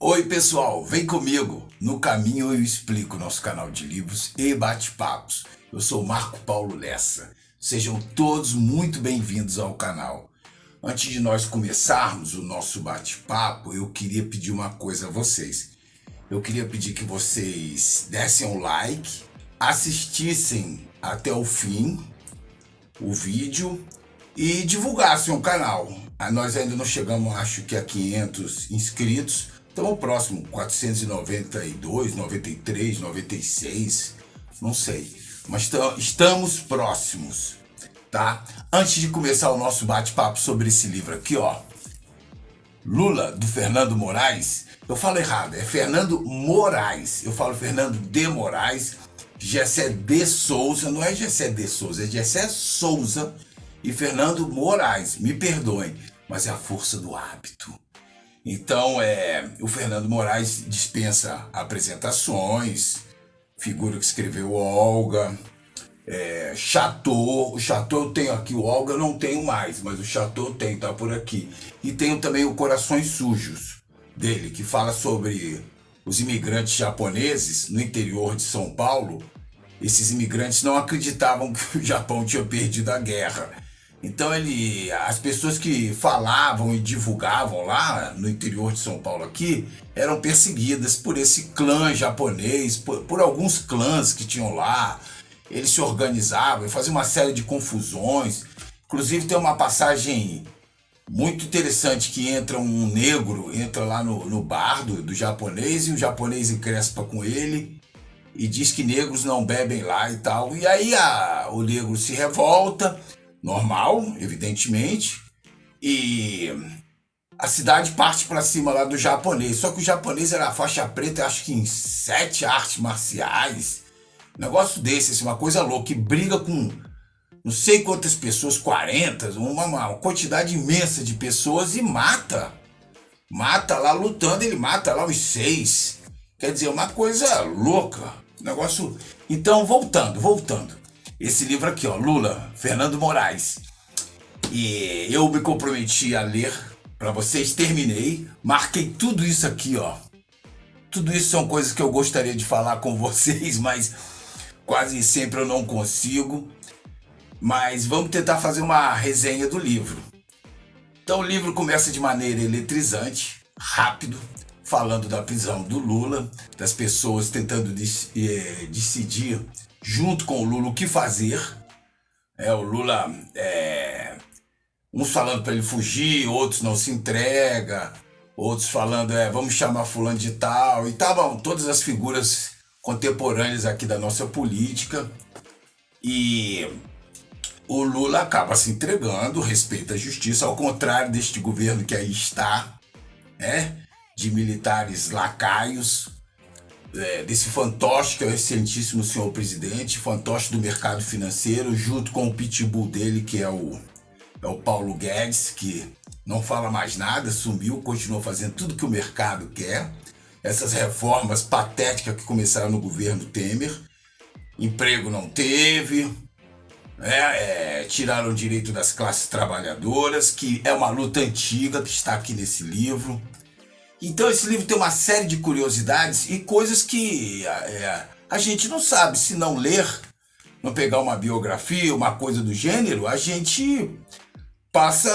Oi pessoal, vem comigo. No caminho eu explico nosso canal de livros e bate-papos. Eu sou Marco Paulo Lessa. Sejam todos muito bem-vindos ao canal. Antes de nós começarmos o nosso bate-papo, eu queria pedir uma coisa a vocês. Eu queria pedir que vocês dessem um like, assistissem até o fim o vídeo e divulgassem o canal. Nós ainda não chegamos, acho que a 500 inscritos. Estamos próximo, 492, 93, 96, não sei. Mas estamos próximos, tá? Antes de começar o nosso bate-papo sobre esse livro aqui, ó. Lula, do Fernando Moraes. Eu falo errado, é Fernando Moraes. Eu falo Fernando de Moraes. Gessé de Souza, não é Gessé de Souza, é Gessé Souza e Fernando Moraes. Me perdoem, mas é a força do hábito. Então, o Fernando Moraes dispensa apresentações, figura que escreveu Olga, Chateau. O Chateau eu tenho aqui, o Olga eu não tenho mais, mas o Chateau tem, tá por aqui. E tenho também o Corações Sujos dele, que fala sobre os imigrantes japoneses no interior de São Paulo. Esses imigrantes não acreditavam que o Japão tinha perdido a guerra. Então as pessoas que falavam e divulgavam lá no interior de São Paulo aqui eram perseguidas por esse clã japonês, por alguns clãs que tinham lá. Eles se organizavam e faziam uma série de confusões. Inclusive tem uma passagem muito interessante que entra um negro, entra lá no bar do japonês e o japonês encrespa com ele e diz que negros não bebem lá e tal. E aí o negro se revolta. Normal, evidentemente, e a cidade parte para cima lá do japonês. Só que o japonês era faixa preta, acho que em 7 artes marciais, negócio desse, assim, uma coisa louca, e briga com não sei quantas pessoas, 40, uma quantidade imensa de pessoas e mata lá lutando, ele mata lá os 6. Quer dizer, uma coisa louca, negócio. Então, voltando. Esse livro aqui, ó, Lula, Fernando Moraes. E eu me comprometi a ler para vocês, terminei, marquei tudo isso aqui, ó. Tudo isso são coisas que eu gostaria de falar com vocês, mas quase sempre eu não consigo. Mas vamos tentar fazer uma resenha do livro. Então o livro começa de maneira eletrizante, rápido, falando da prisão do Lula, das pessoas tentando decidir junto com o Lula o que fazer. O Lula, uns falando para ele fugir, outros não se entrega, outros falando, vamos chamar fulano de tal, e estavam todas as figuras contemporâneas aqui da nossa política. E o Lula acaba se entregando, respeita a justiça, ao contrário deste governo que aí está, de militares lacaios, desse fantoche que é o excelentíssimo senhor presidente, fantoche do mercado financeiro, junto com o pitbull dele, que é o Paulo Guedes, que não fala mais nada, sumiu, continuou fazendo tudo que o mercado quer. Essas reformas patéticas que começaram no governo Temer, emprego não teve, tiraram o direito das classes trabalhadoras, que é uma luta antiga que está aqui nesse livro. Então esse livro tem uma série de curiosidades e coisas que a gente não sabe. Se não ler, não pegar uma biografia, uma coisa do gênero, a gente passa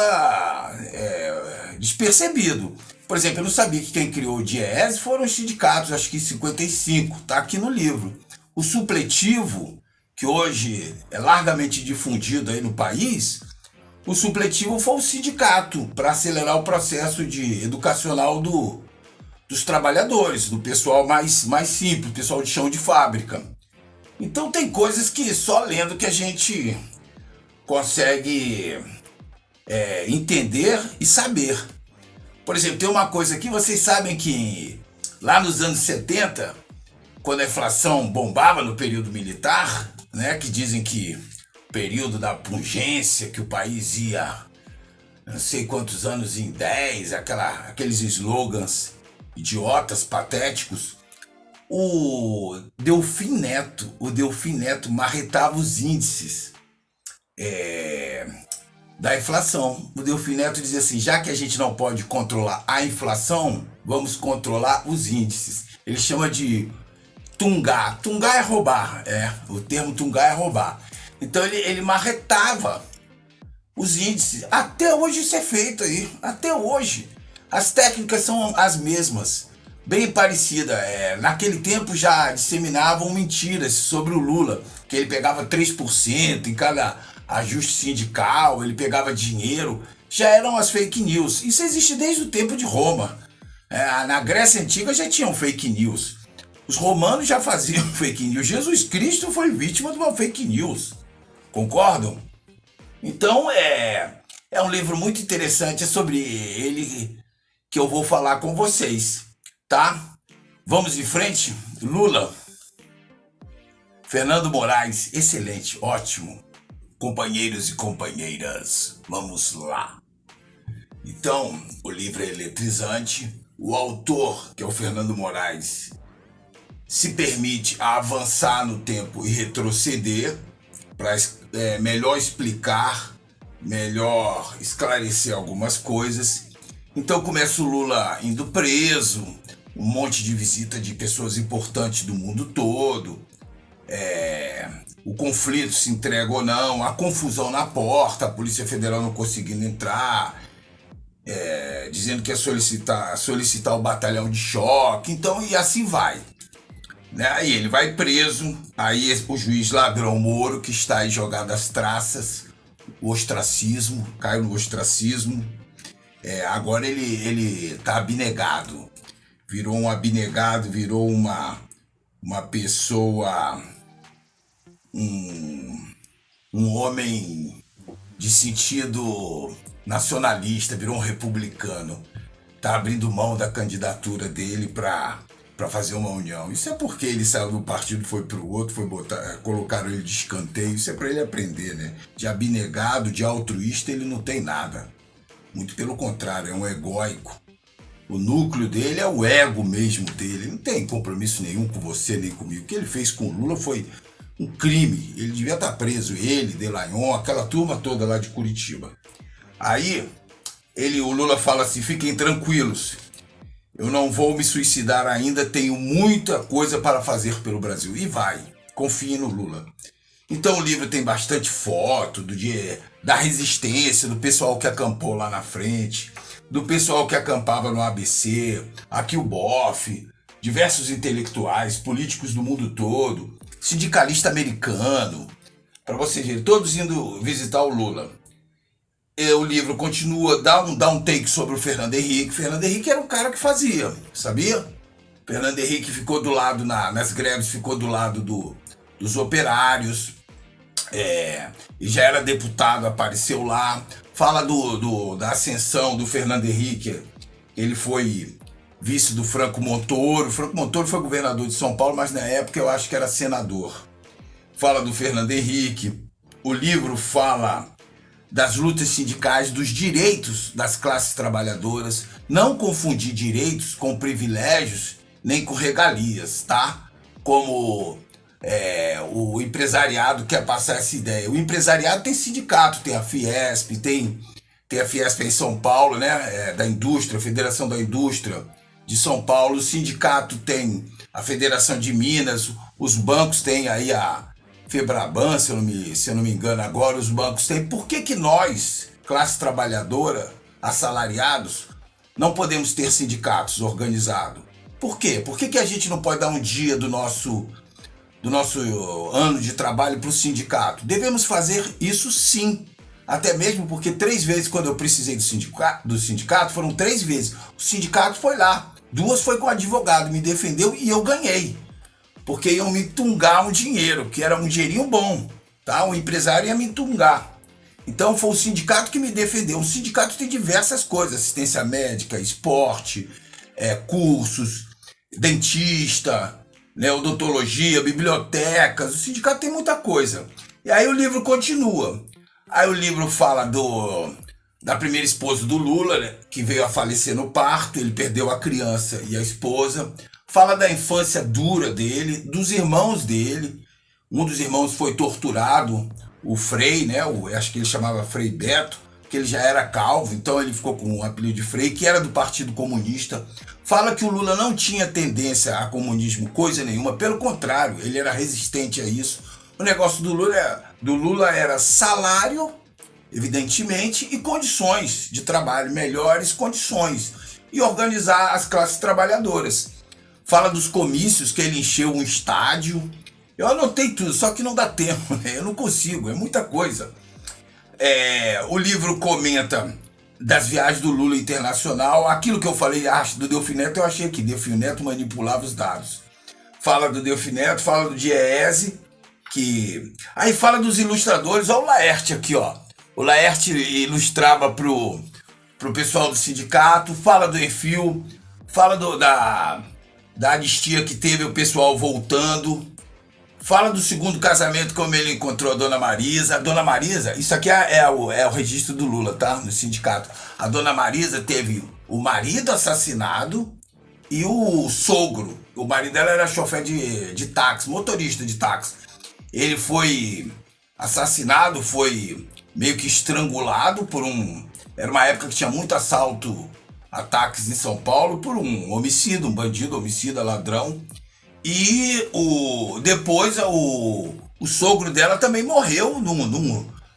despercebido. Por exemplo, eu não sabia que quem criou o DIEESE foram os sindicatos, acho que em 55, tá aqui no livro. O supletivo, que hoje é largamente difundido aí no país, o supletivo foi o sindicato para acelerar o processo educacional dos trabalhadores, do pessoal mais simples, pessoal de chão de fábrica. Então tem coisas que só lendo que a gente consegue entender e saber. Por exemplo, tem uma coisa aqui, vocês sabem que lá nos anos 70, quando a inflação bombava no período militar, que dizem que período da pungência, que o país ia não sei quantos anos em 10, aqueles slogans idiotas, patéticos. O Delfim Neto marretava os índices da inflação. O Delfim Neto dizia assim, já que a gente não pode controlar a inflação, vamos controlar os índices. Ele chama de tungar. Tungar é roubar, o termo tungar é roubar. Então ele marretava os índices. Até hoje isso é feito aí, até hoje. As técnicas são as mesmas, bem parecidas. Naquele tempo já disseminavam mentiras sobre o Lula, que ele pegava 3% em cada ajuste sindical, ele pegava dinheiro. Já eram as fake news. Isso existe desde o tempo de Roma. Na Grécia Antiga já tinham fake news. Os romanos já faziam fake news. Jesus Cristo foi vítima de uma fake news. Concordam? Então é um livro muito interessante, é sobre ele que eu vou falar com vocês, tá? Vamos em frente? Lula. Fernando Moraes, excelente, ótimo. Companheiros e companheiras, vamos lá. Então, o livro é eletrizante. O autor, que é o Fernando Moraes, se permite avançar no tempo e retroceder para melhor explicar, melhor esclarecer algumas coisas. Então começa o Lula indo preso, um monte de visita de pessoas importantes do mundo todo, o conflito se entrega ou não, a confusão na porta, a Polícia Federal não conseguindo entrar, dizendo que ia solicitar o batalhão de choque, então e assim vai. Aí ele vai preso, aí o juiz ladrão Moro, que está aí jogado às traças, o ostracismo, caiu no ostracismo, agora ele tá abnegado, virou um abnegado, virou uma pessoa, um homem de sentido nacionalista, virou um republicano, tá abrindo mão da candidatura dele para fazer uma união. Isso é porque ele saiu do partido, foi pro outro, colocaram ele de escanteio. Isso é para ele aprender, né? De abnegado, de altruísta, ele não tem nada. Muito pelo contrário, é um egóico. O núcleo dele é o ego mesmo dele. Ele não tem compromisso nenhum com você nem comigo. O que ele fez com o Lula foi um crime. Ele devia estar preso, ele, Delagnol, aquela turma toda lá de Curitiba. Aí, o Lula fala assim, fiquem tranquilos. Eu não vou me suicidar ainda, tenho muita coisa para fazer pelo Brasil. E vai, confie no Lula. Então o livro tem bastante foto da resistência, do pessoal que acampou lá na frente, do pessoal que acampava no ABC, aqui o Boff, diversos intelectuais, políticos do mundo todo, sindicalista americano, para vocês verem, todos indo visitar o Lula. O livro continua, dá um take sobre o Fernando Henrique. Fernando Henrique era o cara que fazia, sabia? Fernando Henrique ficou do lado, nas greves, ficou do lado dos operários. E já era deputado, apareceu lá. Fala da ascensão do Fernando Henrique. Ele foi vice do Franco Montoro. Franco Montoro foi governador de São Paulo, mas na época eu acho que era senador. Fala do Fernando Henrique. O livro fala das lutas sindicais, dos direitos das classes trabalhadoras, não confundir direitos com privilégios, nem com regalias, tá? Como o empresariado quer passar essa ideia. O empresariado tem sindicato, tem a Fiesp, tem a Fiesp em São Paulo, né? Da indústria, a Federação da Indústria de São Paulo, o sindicato tem a Federação de Minas, os bancos têm aí a Febraban, se eu não me engano agora, os bancos têm. Por que nós, classe trabalhadora, assalariados, não podemos ter sindicatos organizados? Por quê? Por que a gente não pode dar um dia do nosso ano de trabalho para o sindicato? Devemos fazer isso sim. Até mesmo porque 3 vezes quando eu precisei do sindicato, foram 3 vezes. O sindicato foi lá. 2 foi com o advogado, me defendeu e eu ganhei. Porque iam me tungar um dinheiro, que era um dinheirinho bom, tá? O empresário ia me tungar. Então foi o sindicato que me defendeu. O sindicato tem diversas coisas, assistência médica, esporte, cursos, dentista, odontologia, bibliotecas. O sindicato tem muita coisa. E aí o livro continua. Aí o livro fala da primeira esposa do Lula, né, que veio a falecer no parto, ele perdeu a criança e a esposa. Fala da infância dura dele, dos irmãos dele. Um dos irmãos foi torturado, o Frei, né? Acho que ele chamava Frei Beto, porque ele já era calvo, então ele ficou com o apelido de Frei, que era do Partido Comunista. Fala que o Lula não tinha tendência a comunismo, coisa nenhuma, pelo contrário, ele era resistente a isso. O negócio do Lula era salário, evidentemente, e condições de trabalho, melhores condições, e organizar as classes trabalhadoras. Fala dos comícios, que ele encheu um estádio. Eu anotei tudo, só que não dá tempo, né? Eu não consigo, é muita coisa. O livro comenta das viagens do Lula internacional, aquilo que eu falei do Delfim Neto, eu achei que Delfim Neto manipulava os dados. Fala do Delfim Neto, fala do Diese, aí fala dos ilustradores, olha o Laerte aqui, ó. O Laerte ilustrava pro pessoal do sindicato, fala do Enfio, fala da anistia que teve o pessoal voltando, fala do segundo casamento, como ele encontrou a Dona Marisa. A Dona Marisa, isso aqui é o registro do Lula, tá? No sindicato. A Dona Marisa teve o marido assassinado e o sogro. O marido dela era chofer de táxi, motorista de táxi. Ele foi assassinado, foi meio que estrangulado por Era uma época que tinha muito assalto a táxis em São Paulo por um homicida, um bandido, homicida, ladrão. E depois o sogro dela também morreu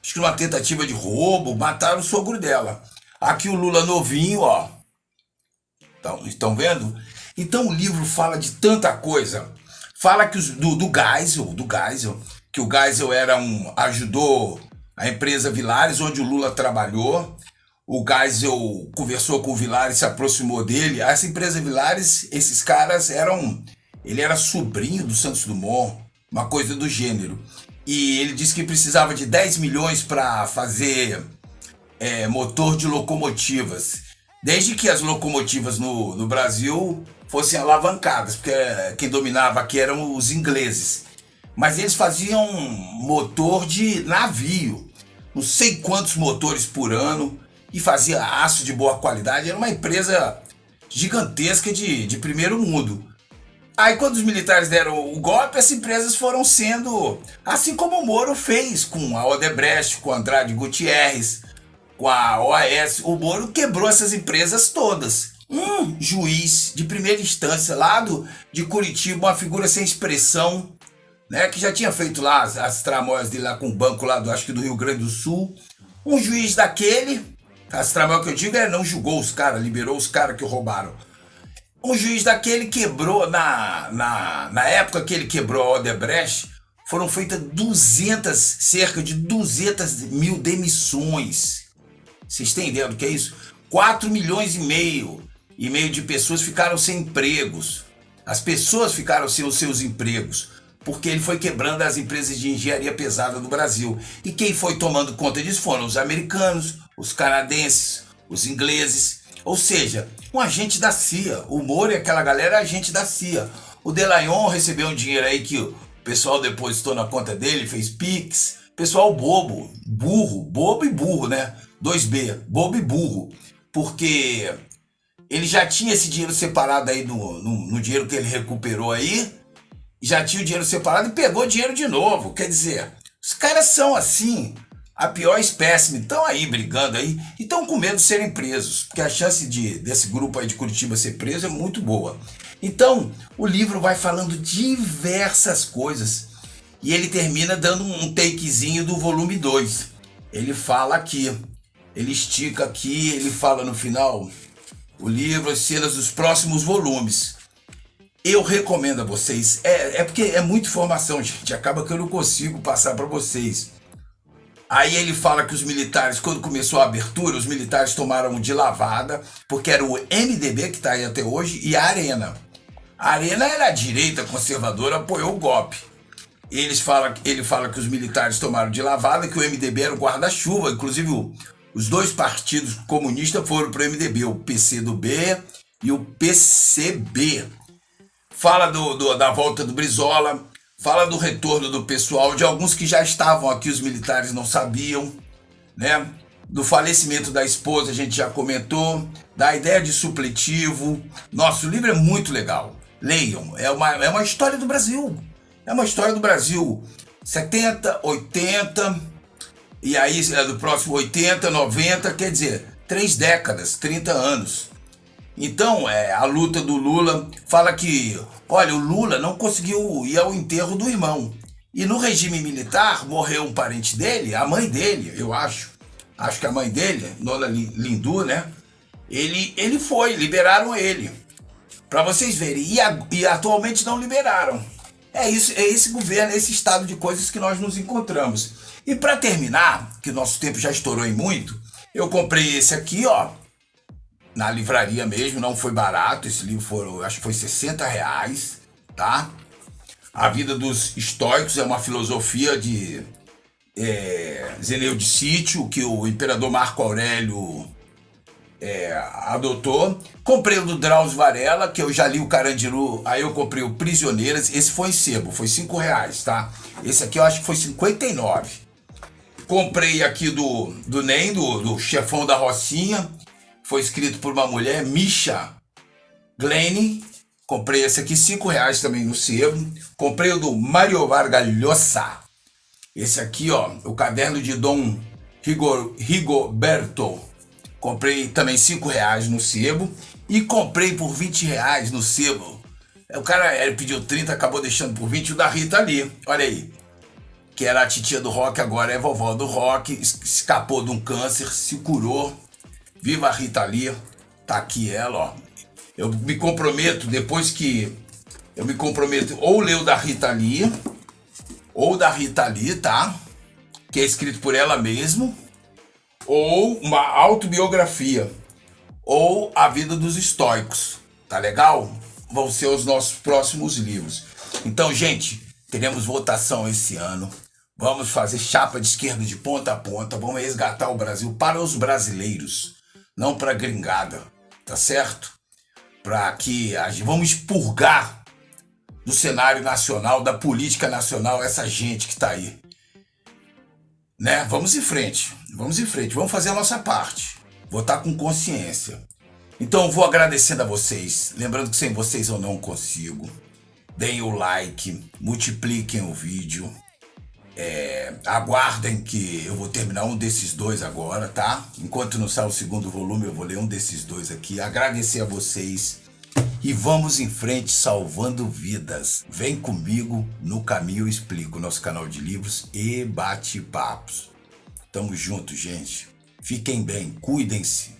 acho que numa tentativa de roubo, mataram o sogro dela. Aqui o Lula novinho, ó. Estão vendo? Então o livro fala de tanta coisa. Fala que do Geisel, que o Geisel ajudou a empresa Villares, onde o Lula trabalhou. O Geisel conversou com o Villares, se aproximou dele. Essa empresa Villares, esses caras ele era sobrinho do Santos Dumont, uma coisa do gênero. E ele disse que precisava de 10 milhões para fazer motor de locomotivas. Desde que as locomotivas no Brasil fossem alavancadas, porque quem dominava aqui eram os ingleses. Mas eles faziam motor de navio, não sei quantos motores por ano, e fazia aço de boa qualidade. Era uma empresa gigantesca de primeiro mundo. Aí quando os militares deram o golpe, essas empresas foram sendo, assim como o Moro fez com a Odebrecht, com a Andrade Gutierrez, com a OAS. O Moro quebrou essas empresas todas. Um juiz de primeira instância lá de Curitiba, uma figura sem expressão, né, que já tinha feito lá as tramóias dele lá com o banco lá acho que do Rio Grande do Sul. Um juiz daquele, as tramóias que eu digo, não julgou os caras, liberou os caras que roubaram. Um juiz daquele quebrou, na época que ele quebrou a Odebrecht, foram feitas cerca de 200 mil demissões. Vocês estão entendendo o que é isso? 4 milhões e meio de pessoas ficaram sem empregos. As pessoas ficaram sem os seus empregos, porque ele foi quebrando as empresas de engenharia pesada do Brasil. E quem foi tomando conta disso foram os americanos, os canadenses, os ingleses. Ou seja, um agente da CIA. O Moro e aquela galera é agente da CIA. O Delagnol recebeu um dinheiro aí que o pessoal depositou na conta dele, fez Pix. Pessoal bobo e burro, né? 2B, bobo e burro. Porque ele já tinha esse dinheiro separado aí no dinheiro que ele recuperou aí. Já tinha o dinheiro separado e pegou o dinheiro de novo. Quer dizer, os caras são assim, a pior espécime. Estão aí brigando aí e estão com medo de serem presos, porque a chance desse grupo aí de Curitiba ser preso é muito boa. Então, o livro vai falando diversas coisas e ele termina dando um takezinho do volume 2. Ele fala aqui, ele estica aqui, ele fala no final o livro, as cenas dos próximos volumes. Eu recomendo a vocês, porque é muita informação, gente, acaba que eu não consigo passar para vocês. Aí ele fala que os militares, quando começou a abertura, os militares tomaram de lavada, porque era o MDB, que está aí até hoje, e a Arena. A Arena era a direita conservadora, apoiou o golpe. Ele fala que os militares tomaram de lavada, que o MDB era o guarda-chuva, inclusive os dois partidos comunistas foram para o MDB, o PCdoB e o PCB. Fala da volta do Brizola, fala do retorno do pessoal, de alguns que já estavam aqui, os militares não sabiam, né? Do falecimento da esposa, a gente já comentou, da ideia de supletivo. Nossa, o livro é muito legal. Leiam, é uma história do Brasil. É uma história do Brasil. 70, 80, E aí, do próximo 80, 90, quer dizer, 3 décadas, 30 anos. Então, a luta do Lula fala que, olha, o Lula não conseguiu ir ao enterro do irmão. E no regime militar morreu um parente dele, a mãe dele, eu acho. Acho que a mãe dele, Nona Lindu, né? Ele foi, liberaram ele. Para vocês verem. E atualmente não liberaram. É isso, é esse governo, é esse estado de coisas que nós nos encontramos. E para terminar, que nosso tempo já estourou em muito, eu comprei esse aqui, ó, na livraria mesmo, não foi barato. Esse livro foi, acho que foi R$ 60, tá? A Vida dos Estoicos é uma filosofia de Zeneu de Sítio, que o imperador Marco Aurélio adotou. Comprei o do Drauzio Varela, que eu já li o Carandiru, aí eu comprei o Prisioneiras, esse foi em sebo, foi R$ 5, tá? Esse aqui eu acho que foi 59. Comprei aqui do NEM, do Chefão da Rocinha, foi escrito por uma mulher, Misha Glenn. Comprei esse aqui, R$ 5 também no sebo. Comprei o do Mario Vargas Llosa. Esse aqui, ó, o Caderno de Dom Rigoberto. Comprei também R$ 5 no sebo. E comprei por R$ 20 no sebo. O cara ele pediu 30, acabou deixando por 20. O da Rita ali, olha aí. Que era a titia do rock, agora é vovó do rock. Escapou de um câncer, se curou. Viva a Rita Lee. Tá aqui ela, ó. Eu me comprometo, depois que... Eu me comprometo ou ler o da Rita Lee, ou da Rita Lee, tá? Que é escrito por ela mesma. Ou uma autobiografia. Ou A Vida dos Estoicos. Tá legal? Vão ser os nossos próximos livros. Então, gente, teremos votação esse ano. Vamos fazer chapa de esquerda de ponta a ponta. Vamos resgatar o Brasil para os brasileiros. Não para a gringada. Tá certo? Para que vamos expurgar do cenário nacional, da política nacional, essa gente que está aí. Né? Vamos em frente, vamos fazer a nossa parte. Votar com consciência. Então vou agradecendo a vocês, lembrando que sem vocês eu não consigo. Deem o like, multipliquem o vídeo. Aguardem que eu vou terminar um desses dois agora, tá? Enquanto não sai o segundo volume, eu vou ler um desses dois aqui. Agradecer a vocês e vamos em frente salvando vidas. Vem comigo, no caminho eu explico, nosso canal de livros e bate-papos. Tamo junto, gente. Fiquem bem, cuidem-se.